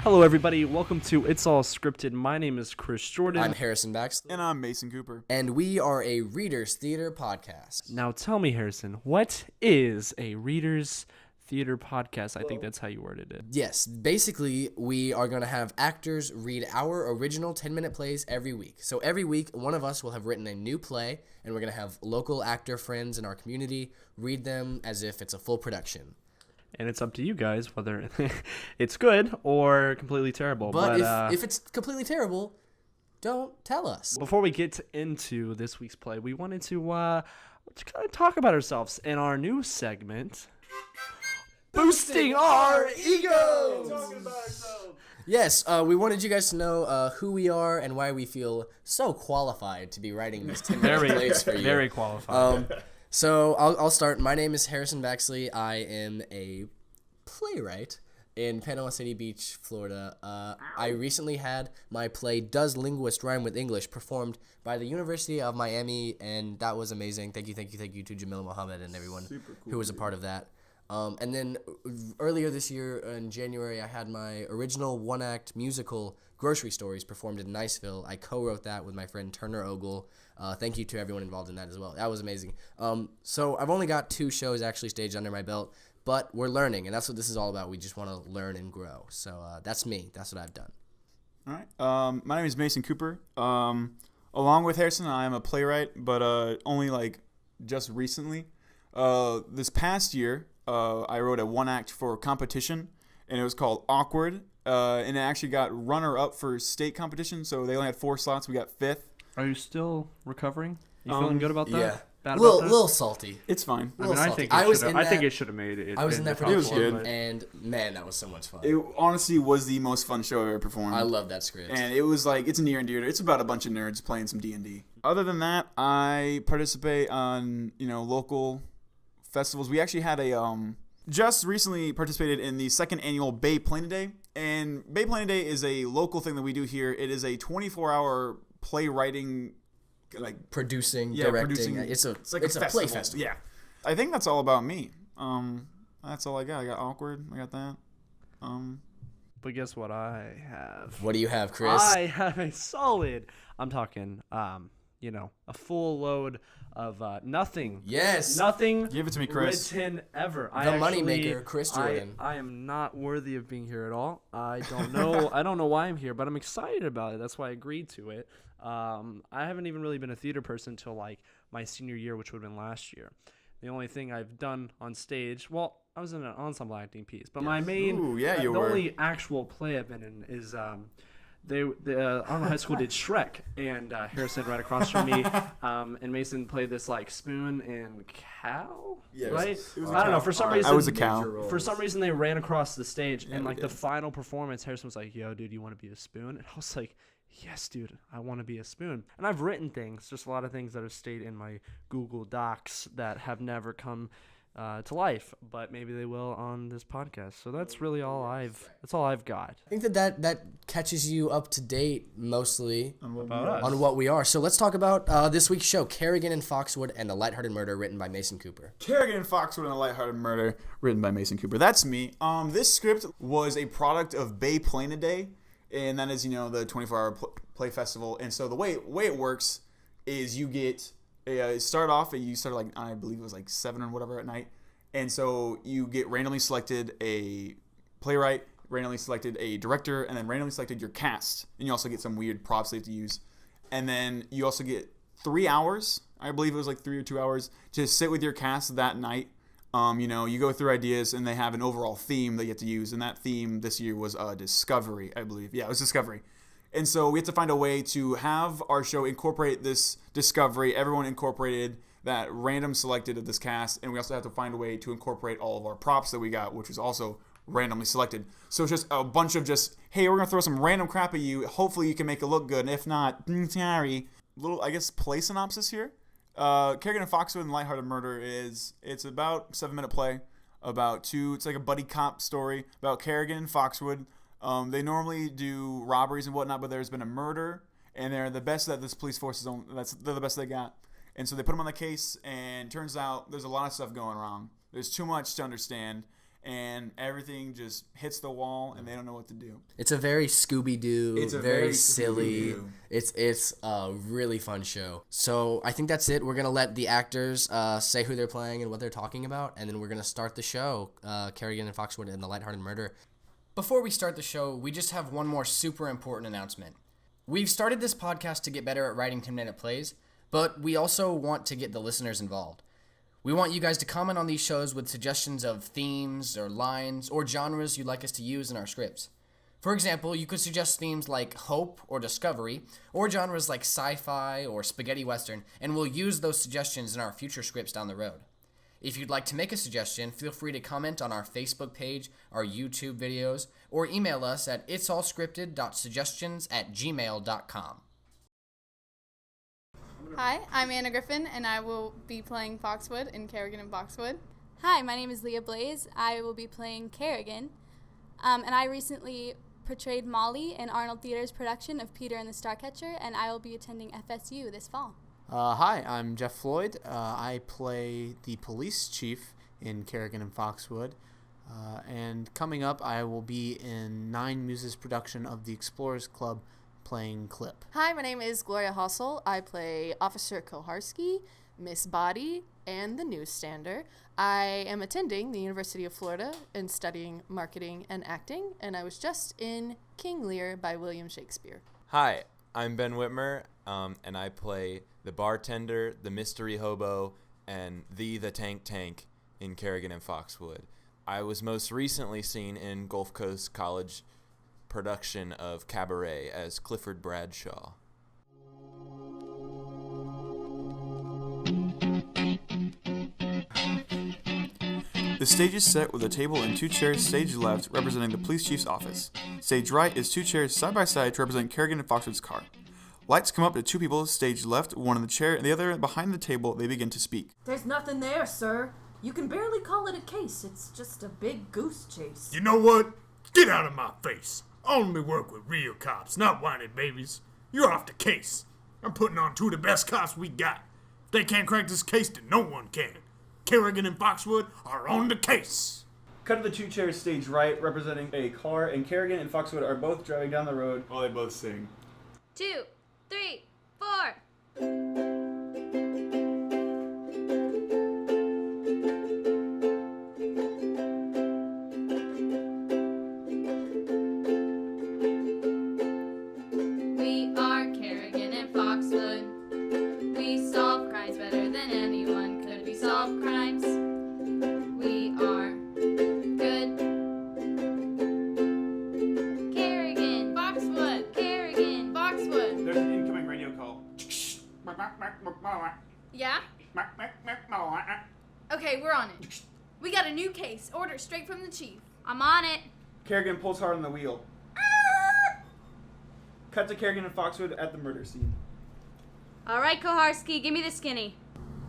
Hello, everybody. Welcome to It's All Scripted. My name is Chris Jordan. I'm Harrison Baxley. And I'm Mason Cooper. And we are a Readers Theater podcast. Now, tell me, Harrison, what is a Readers Theater podcast? I think that's how you worded it. Yes, basically, we are going to have actors read our original 10-minute plays every week. So every week, one of us will have written a new play, and we're going to have local actor friends in our community read them as if it's a full production. And it's up to you guys whether it's good or completely terrible. But if it's completely terrible, don't tell us. Before we get into this week's play, we wanted to kind of talk about ourselves in our new segment, Boosting Our Egos! Yes, we wanted you guys to know who we are and why we feel so qualified to be writing these 10-minute plays for you. Very qualified. So I'll start. My name is Harrison Baxley. I am a playwright in Panama City Beach, Florida. I recently had my play Does Linguist Rhyme with English performed by the University of Miami, and that was amazing. Thank you to Jamil Mohammed and everyone who was a part of that. And then earlier this year in January, I had my original one-act musical Grocery Stories performed in Niceville. I co-wrote that with my friend Turner Ogle. Thank you to everyone involved in that as well. That was amazing. So I've only got 2 shows actually staged under my belt, but we're learning, and that's what this is all about. We just want to learn and grow. So that's me. That's what I've done. All right. My name is Mason Cooper. Along with Harrison, I am a playwright, but only just recently. This past year, I wrote a one-act for competition, and it was called Awkward, and it actually got runner-up for state competition, so they only had 4 slots. We got 5th. Are you still recovering? You feeling good about that? Yeah. Bad A about that? little salty. It's fine. I think it should have made it. I was in that It was production, good. and man, that was so much fun. It honestly was the most fun show I've ever performed. I love that script. And it was it's near and dear. It's about a bunch of nerds playing some D&D. Other than that, I participate on local festivals. We actually had just recently participated in the 2nd annual Bay Planet Day. And Bay Planet Day is a local thing that we do here. It is a 24-hour playwriting, producing. It's a play festival. Yeah. I think that's all about me. That's all I got. I got Awkward. I got that. But guess what I have? What do you have, Chris? I have a solid, I'm talking, a full load of nothing. Yes. Nothing. Give it to me, Chris. Written ever. The moneymaker, Chris Jordan. I am not worthy of being here at all. I don't know. I don't know why I'm here, but I'm excited about it. That's why I agreed to it. I haven't even really been a theater person until my senior year, which would have been last year. The only thing I've done on stage, well, I was in an ensemble acting piece, but my main, the only actual play I've been in is Arnold High School did Shrek, and Harrison right across from me, and Mason played this spoon and cow, right? It was I don't know. For some reason, I was a cow. For some reason, they ran across the stage, and the final performance, Harrison was like, "Yo, dude, you want to be a spoon?" And I was like, "Yes, dude, I want to be a spoon." And I've written things, just a lot of things that have stayed in my Google Docs that have never come to life, but maybe they will on this podcast. So that's really all I've got. I think that catches you up to date mostly on what we are. So let's talk about this week's show, Karrigan and Foxwood and a Lighthearted Murder, written by Mason Cooper. Karrigan and Foxwood and a Lighthearted Murder, written by Mason Cooper. That's me. This script was a product of Bay Planet Day, and that is the 24-hour play festival. And so the way it works is you get I start I believe it was 7 or whatever at night, and so you get randomly selected a playwright, randomly selected a director, and then randomly selected your cast, and you also get some weird props they have to use, and then you also get 3 hours, I believe it was 3 or 2 hours, to sit with your cast that night. You go through ideas, and they have an overall theme that you have to use, and that theme this year was discovery, I believe. Yeah, it was discovery. And so we have to find a way to have our show incorporate this discovery. Everyone incorporated that random selected of this cast. And we also have to find a way to incorporate all of our props that we got, which was also randomly selected. So it's just a bunch of hey, we're going to throw some random crap at you. Hopefully you can make it look good. And if not, sorry. Little, play synopsis here. Karrigan and Foxwood and Lighthearted Murder it's about 7-minute play. It's like a buddy cop story about Karrigan and Foxwood. They normally do robberies and whatnot, but there's been a murder, and they're the best that this police force is on. They're the best they got. And so they put them on the case, and turns out there's a lot of stuff going wrong. There's too much to understand, and everything just hits the wall, and they don't know what to do. It's a very Scooby-Doo, It's a very very silly. Scooby-Doo. It's a really fun show. So I think that's it. We're going to let the actors say who they're playing and what they're talking about, and then we're going to start the show, Karrigan and Foxwood and the Lighthearted Murder. Before we start the show, we just have one more super important announcement. We've started this podcast to get better at writing 10-minute plays, but we also want to get the listeners involved. We want you guys to comment on these shows with suggestions of themes or lines or genres you'd like us to use in our scripts. For example, you could suggest themes like hope or discovery, or genres like sci-fi or spaghetti western, and we'll use those suggestions in our future scripts down the road. If you'd like to make a suggestion, feel free to comment on our Facebook page, our YouTube videos, or email us at itsallscripted.suggestions@gmail.com. Hi, I'm Anna Griffin, and I will be playing Foxwood in Karrigan and Foxwood. Hi, my name is Leah Blaze. I will be playing Karrigan, and I recently portrayed Molly in Arnold Theater's production of Peter and the Starcatcher, and I will be attending FSU this fall. Hi, I'm Jeff Floyd. I play the police chief in Karrigan and Foxwood. And coming up, I will be in Nine Muses' production of The Explorers Club playing Clip. Hi, my name is Gloria Hossel. I play Officer Koharski, Miss Body, and the Newsstander. I am attending the University of Florida and studying marketing and acting, and I was just in King Lear by William Shakespeare. Hi, I'm Ben Whitmer, and I play the bartender, the mystery hobo, and the Tank in Karrigan and Foxwood. I was most recently seen in Gulf Coast College production of Cabaret as Clifford Bradshaw. The stage is set with a table and 2 chairs stage left representing the police chief's office. Stage right is 2 chairs side by side to represent Karrigan and Foxwood's car. Lights come up to 2 people stage left, one in the chair and the other behind the table. They begin to speak. There's nothing there, sir. You can barely call it a case. It's just a big goose chase. You know what? Get out of my face. I only work with real cops, not whiny babies. You're off the case. I'm putting on 2 of the best cops we got. If they can't crack this case, then no one can. Karrigan and Foxwood are on the case. Cut to the 2 chairs stage right representing a car, and Karrigan and Foxwood are both driving down the road while they both sing. 2, 3, 4. We are Karrigan and Foxwood. We solve crimes better than anyone could. We solve crimes. We are good. Karrigan, Foxwood, Karrigan, Foxwood. There's an incoming radio call. Yeah? Okay, we're on it. We got a new case. Order straight from the chief. I'm on it. Karrigan pulls hard on the wheel. Cut to Karrigan and Foxwood at the murder scene. All right, Koharski, give me the skinny.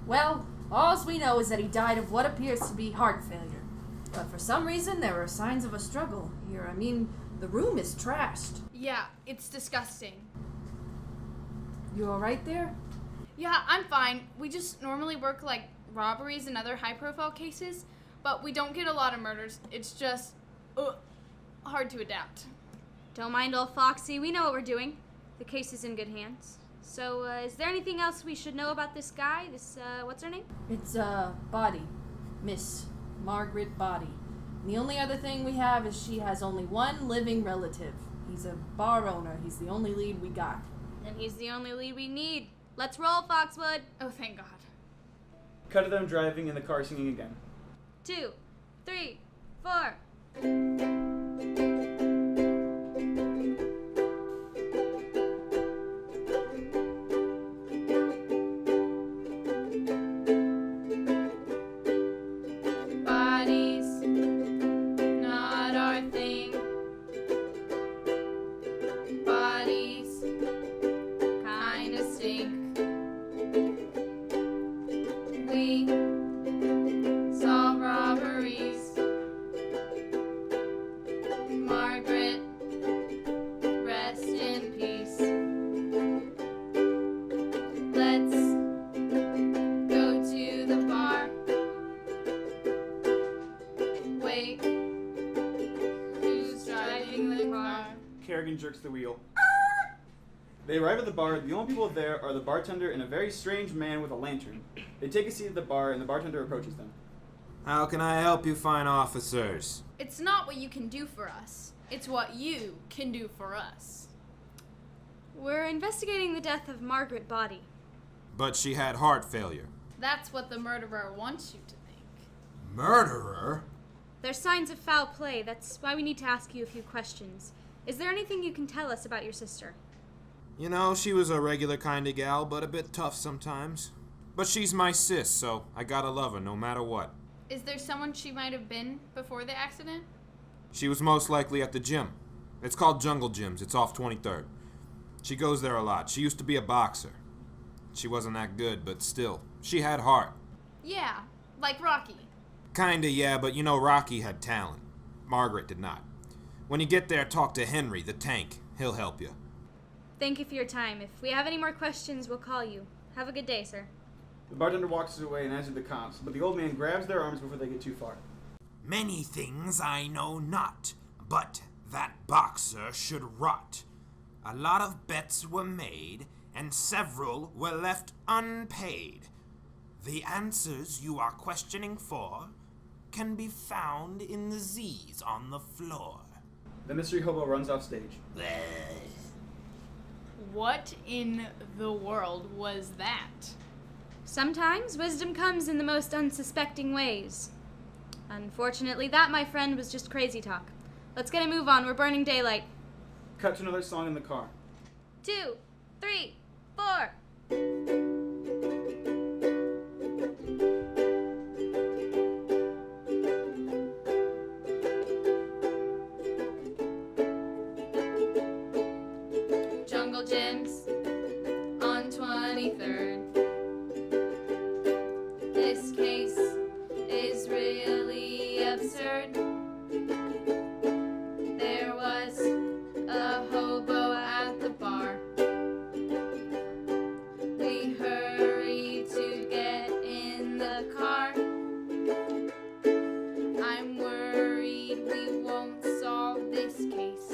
Well, all we know is that he died of what appears to be heart failure. But for some reason, there are signs of a struggle here. I mean, the room is trashed. Yeah, it's disgusting. You all right there? Yeah, I'm fine. We just normally work like robberies and other high-profile cases, but we don't get a lot of murders. It's just hard to adapt. Don't mind old Foxy. We know what we're doing. The case is in good hands. So, is there anything else we should know about this guy? What's her name? It's, Body. Miss Margaret Body. And the only other thing we have is she has only one living relative. He's a bar owner. He's the only lead we got. Then he's the only lead we need. Let's roll, Foxwood. Oh, thank God. Cut to them driving in the car singing again. 2, 3, 4. Bodies, not our thing. Bodies, kinda stink. We solve robberies. Karrigan jerks the wheel. They arrive at the bar. The only people there are the bartender and a very strange man with a lantern. They take a seat at the bar, and the bartender approaches them. How can I help you fine officers? It's not what you can do for us. It's what you can do for us. We're investigating the death of Margaret Body. But she had heart failure. That's what the murderer wants you to think. Murderer? There's signs of foul play. That's why we need to ask you a few questions. Is there anything you can tell us about your sister? You know, she was a regular kind of gal, but a bit tough sometimes. But she's my sis, so I gotta love her no matter what. Is there someone she might have been before the accident? She was most likely at the gym. It's called Jungle Gyms. It's off 23rd. She goes there a lot. She used to be a boxer. She wasn't that good, but still, she had heart. Yeah, like Rocky. Kinda, yeah, but you know Rocky had talent. Margaret did not. When you get there, talk to Henry, the tank. He'll help you. Thank you for your time. If we have any more questions, we'll call you. Have a good day, sir. The bartender walks away and answers the cops, but the old man grabs their arms before they get too far. Many things I know not, but that boxer should rot. A lot of bets were made, and several were left unpaid. The answers you are questioning for can be found in the Z's on the floor. The mystery hobo runs off stage. What in the world was that? Sometimes wisdom comes in the most unsuspecting ways. Unfortunately, that, my friend, was just crazy talk. Let's get a move on. We're burning daylight. Cut to another song in the car. 2, 3, 4. Jungle gyms on 23rd. This case is really absurd. There was a hobo at the bar. We hurried to get in the car. I'm worried we won't solve this case,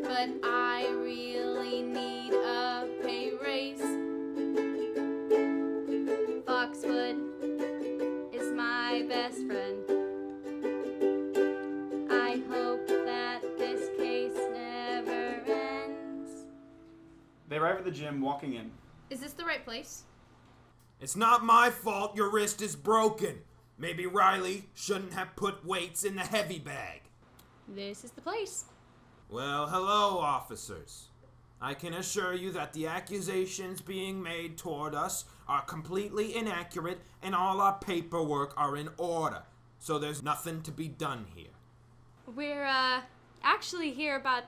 but I really need a pay raise. Foxwood is my best friend. I hope that this case never ends. They arrive at the gym, walking in. Is this the right place? It's not my fault your wrist is broken. Maybe Riley shouldn't have put weights in the heavy bag. This is the place. Well, hello, officers. I can assure you that the accusations being made toward us are completely inaccurate and all our paperwork are in order, so there's nothing to be done here. We're, actually here about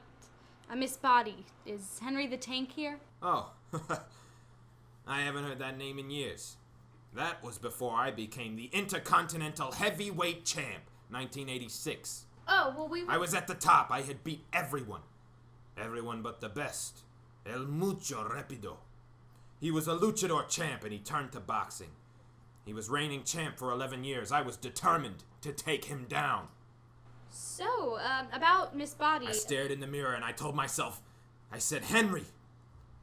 a Miss Body. Is Henry the Tank here? Oh, I haven't heard that name in years. That was before I became the Intercontinental Heavyweight Champ, 1986. Oh, well, we were... I was at the top. I had beat everyone. Everyone but the best. El Mucho Rapido. He was a luchador champ and he turned to boxing. He was reigning champ for 11 years. I was determined to take him down. So, about Miss Body. I stared in the mirror and I told myself, I said, Henry,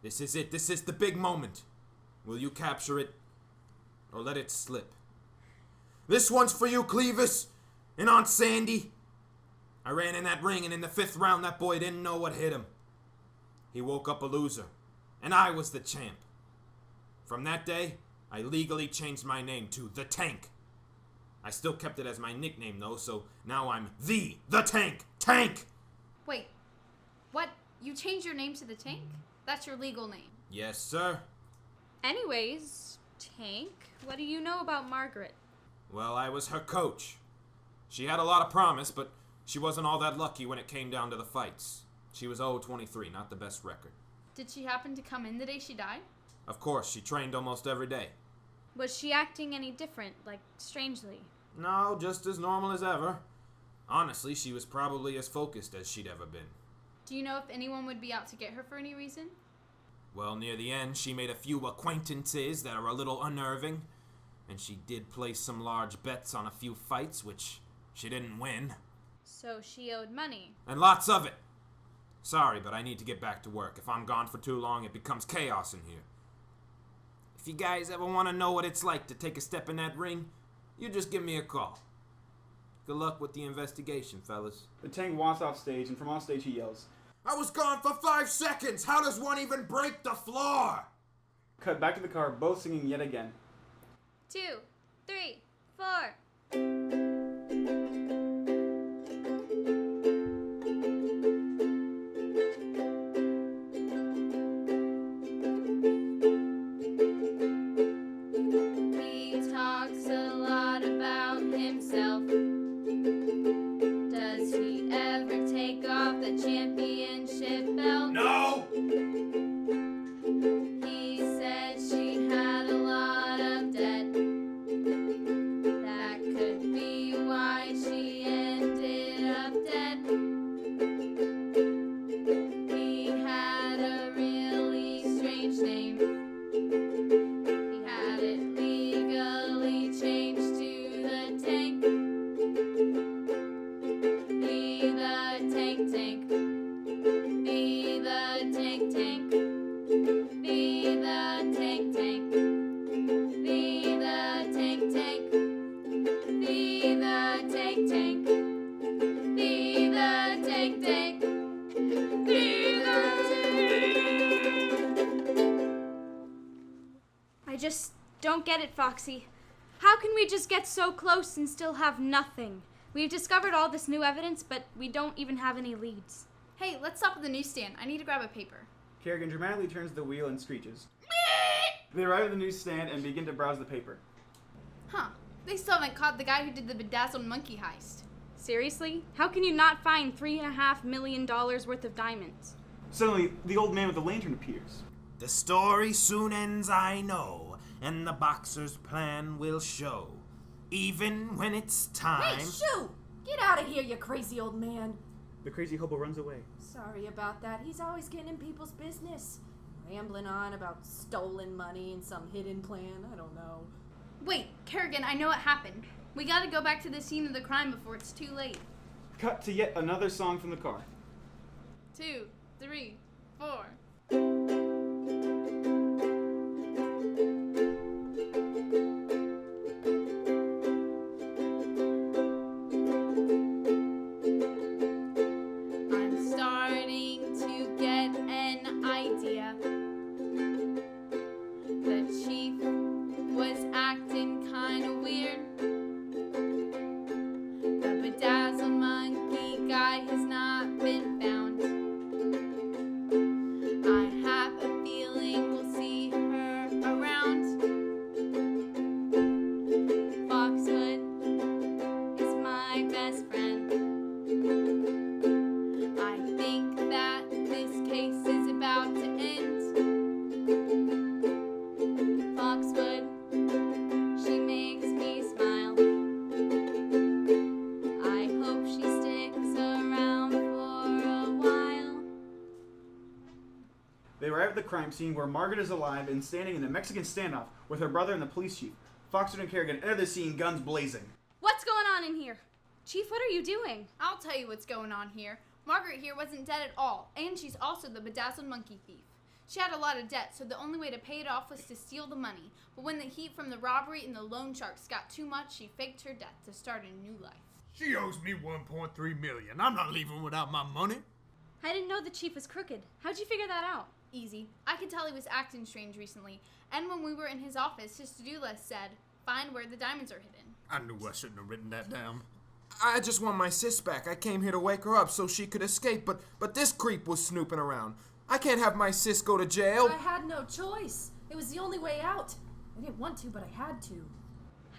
this is it. This is the big moment. Will you capture it or let it slip? This one's for you, Clevis, and Aunt Sandy. I ran in that ring, and in the 5th round, that boy didn't know what hit him. He woke up a loser, and I was the champ. From that day, I legally changed my name to The Tank. I still kept it as my nickname, though, so now I'm The Tank. Tank! Wait, what? You changed your name to the Tank? That's your legal name. Yes, sir. Anyways, Tank, what do you know about Margaret? Well, I was her coach. She had a lot of promise, but she wasn't all that lucky when it came down to the fights. She was 0-23, not the best record. Did she happen to come in the day she died? Of course, she trained almost every day. Was she acting any different, like strangely? No, just as normal as ever. Honestly, she was probably as focused as she'd ever been. Do you know if anyone would be out to get her for any reason? Well, near the end, she made a few acquaintances that are a little unnerving, and she did place some large bets on a few fights, which she didn't win. So she owed money. And lots of it. Sorry, but I need to get back to work. If I'm gone for too long, it becomes chaos in here. If you guys ever want to know what it's like to take a step in that ring, you just give me a call. Good luck with the investigation, fellas. The tank walks off stage, and from off stage he yells, I was gone for 5 seconds! How does one even break the floor? cut back to the car, both singing yet again. 2, 3, 4. He talks a lot about himself. Does he ever take off the championship belt? No! He said she had a lot of debt. That could be why she ended up dead. He had a really strange name. He had it legally changed to the Tank. Be the Tank Tank. Be the Tank Tank. Be the Tank Tank. Be the Tank Tank. Be the Tank Tank. Be the Tank Tank. Be the I just don't get it, Foxy. How can we just get so close and still have nothing? We've discovered all this new evidence, but we don't even have any leads. Hey, let's stop at the newsstand. I need to grab a paper. Karrigan dramatically turns the wheel and screeches. They arrive at the newsstand and begin to browse the paper. Huh. They still haven't caught the guy who did the bedazzled monkey heist. Seriously? How can you not find $3.5 million worth of diamonds? Suddenly, the old man with the lantern appears. The story soon ends, I know, and the boxer's plan will show. Even when it's time. Hey, shoo! Get out of here, you crazy old man. The crazy hobo runs away. Sorry about that. He's always getting in people's business. Rambling on about stolen money and some hidden plan. I don't know. Wait, Karrigan, I know what happened. We gotta go back to the scene of the crime before it's too late. Cut to yet another song from the car. 2, 3, 4. I'm starting to get an idea. The chief was acting kinda weird. The bedazzled monkey guy has not been found. I have a feeling we'll see her around. Foxwood is my best friend. I think that this case is about to end. Foxwood, she makes me smile. I hope she sticks around for a while. They arrive at the crime scene where Margaret is alive and standing in a Mexican standoff with her brother and the police chief. Foxwood and Karrigan enter the scene, guns blazing. What's going on in here? Chief, what are you doing? I'll tell you what's going on here. Margaret here wasn't dead at all, and she's also the bedazzled monkey thief. She had a lot of debt, so the only way to pay it off was to steal the money. But when the heat from the robbery and the loan sharks got too much, she faked her death to start a new life. She owes me $1.3 million. I'm not leaving without my money. I didn't know the chief was crooked. How'd you figure that out? Easy. I could tell he was acting strange recently, and when we were in his office, his to-do list said, find where the diamonds are hidden. I knew I shouldn't have written that down. I just want my sis back. I came here to wake her up so she could escape, but this creep was snooping around. I can't have my sis go to jail. I had no choice. It was the only way out. I didn't want to, but I had to.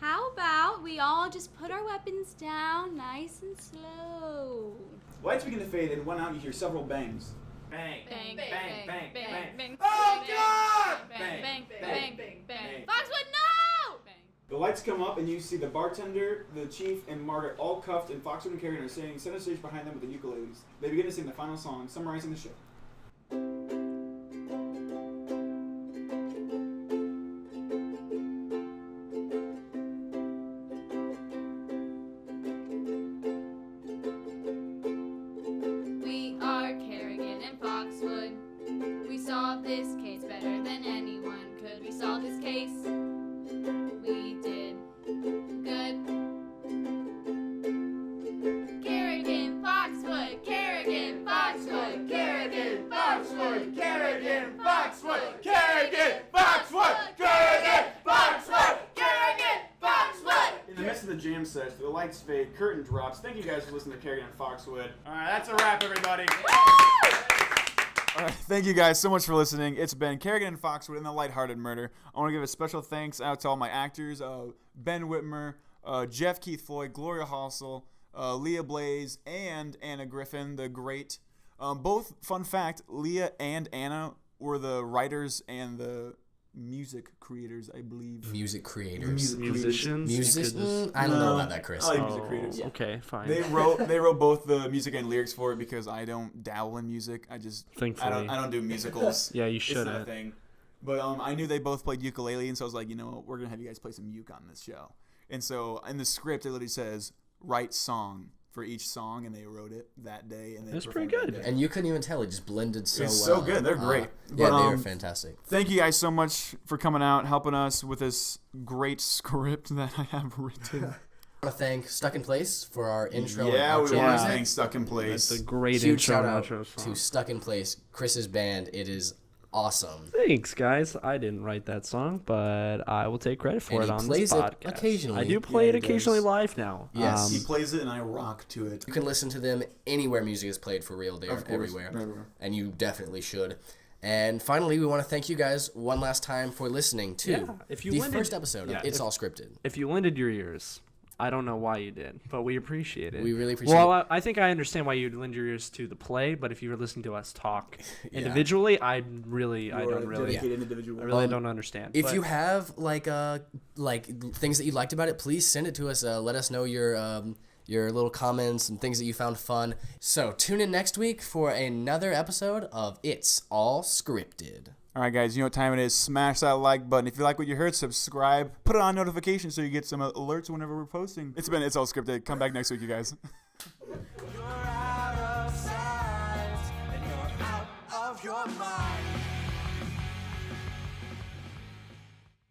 How about we all just put our weapons down nice and slow? Lights begin to fade, and one out you hear several bangs. Bang, Bang, bang, bang, bang, bang. Oh, God! Bang, bang, bang, bang, bang. Foxwood, no! Bang. The lights come up, and you see the bartender, the chief, and Margaret all cuffed, and Foxwood and Karrigan are standing center stage behind them with the ukuleles. They begin to sing the final song, summarizing the show. lights fade, curtain drops. Thank you guys for listening to Karrigan and Foxwood. All right, that's a wrap, everybody. All right, thank you guys so much for listening. It's been Karrigan and Foxwood in the Lighthearted Murder. I want to give a special thanks out to all my actors, Ben Whitmer, Jeff Keith Floyd, Gloria Hossel, Leah Blaze, and Anna Griffin, the great. Both, fun fact, Leah and Anna were the writers and the music creators, I believe. Music creators. Musicians? I don't know about that, Chris. I like music creators. Okay, fine. They wrote both the music and lyrics for it because I don't dabble in music. I Thankfully. don't do musicals. Yeah, you It's not a shouldn't. thing. But I knew they both played ukulele, and so I was like, you know what, we're gonna have you guys play some uke on this show. And so in the script, it literally says write song for each song, and they wrote it that day. And That's pretty good. And you couldn't even tell. It just blended so well. It's so good. They're great. Yeah, But, they were fantastic. Thank you guys so much for coming out, helping us with this great script that I have written. I want to thank Stuck in Place for our intro Yeah, and we outro want to music. thank Stuck in Place. That's a great Huge intro shout and out outro song. to Stuck in Place, Chris's band. It is awesome. Thanks, guys. I didn't write that song, but I will take credit for And it he on plays this it podcast. occasionally. I do play Yeah, it he occasionally does. live now. Yes. He plays it, and I rock to it. You can listen to them anywhere music is played for real. They're Of course, everywhere. everywhere. And you definitely should. And finally, we want to thank you guys one last time for listening to Yeah, if you the winded- first episode yeah, of It's if- All Scripted. If you lended your ears, I don't know why you did, but we appreciate it. We really appreciate Well, it. I think I understand why you'd lend your ears to the play, but if you were listening to us talk individually, I don't really don't understand. If But you have like things that you liked about it, please send it to us. Let us know your little comments and things that you found fun. So tune in next week for another episode of It's All Scripted. All right, guys, you know what time it is. Smash that like button. If you like what you heard, subscribe. Put it on notifications so you get some alerts whenever we're posting. It's All Scripted. Come back next week, you guys. You're out of sight and you're out of your mind.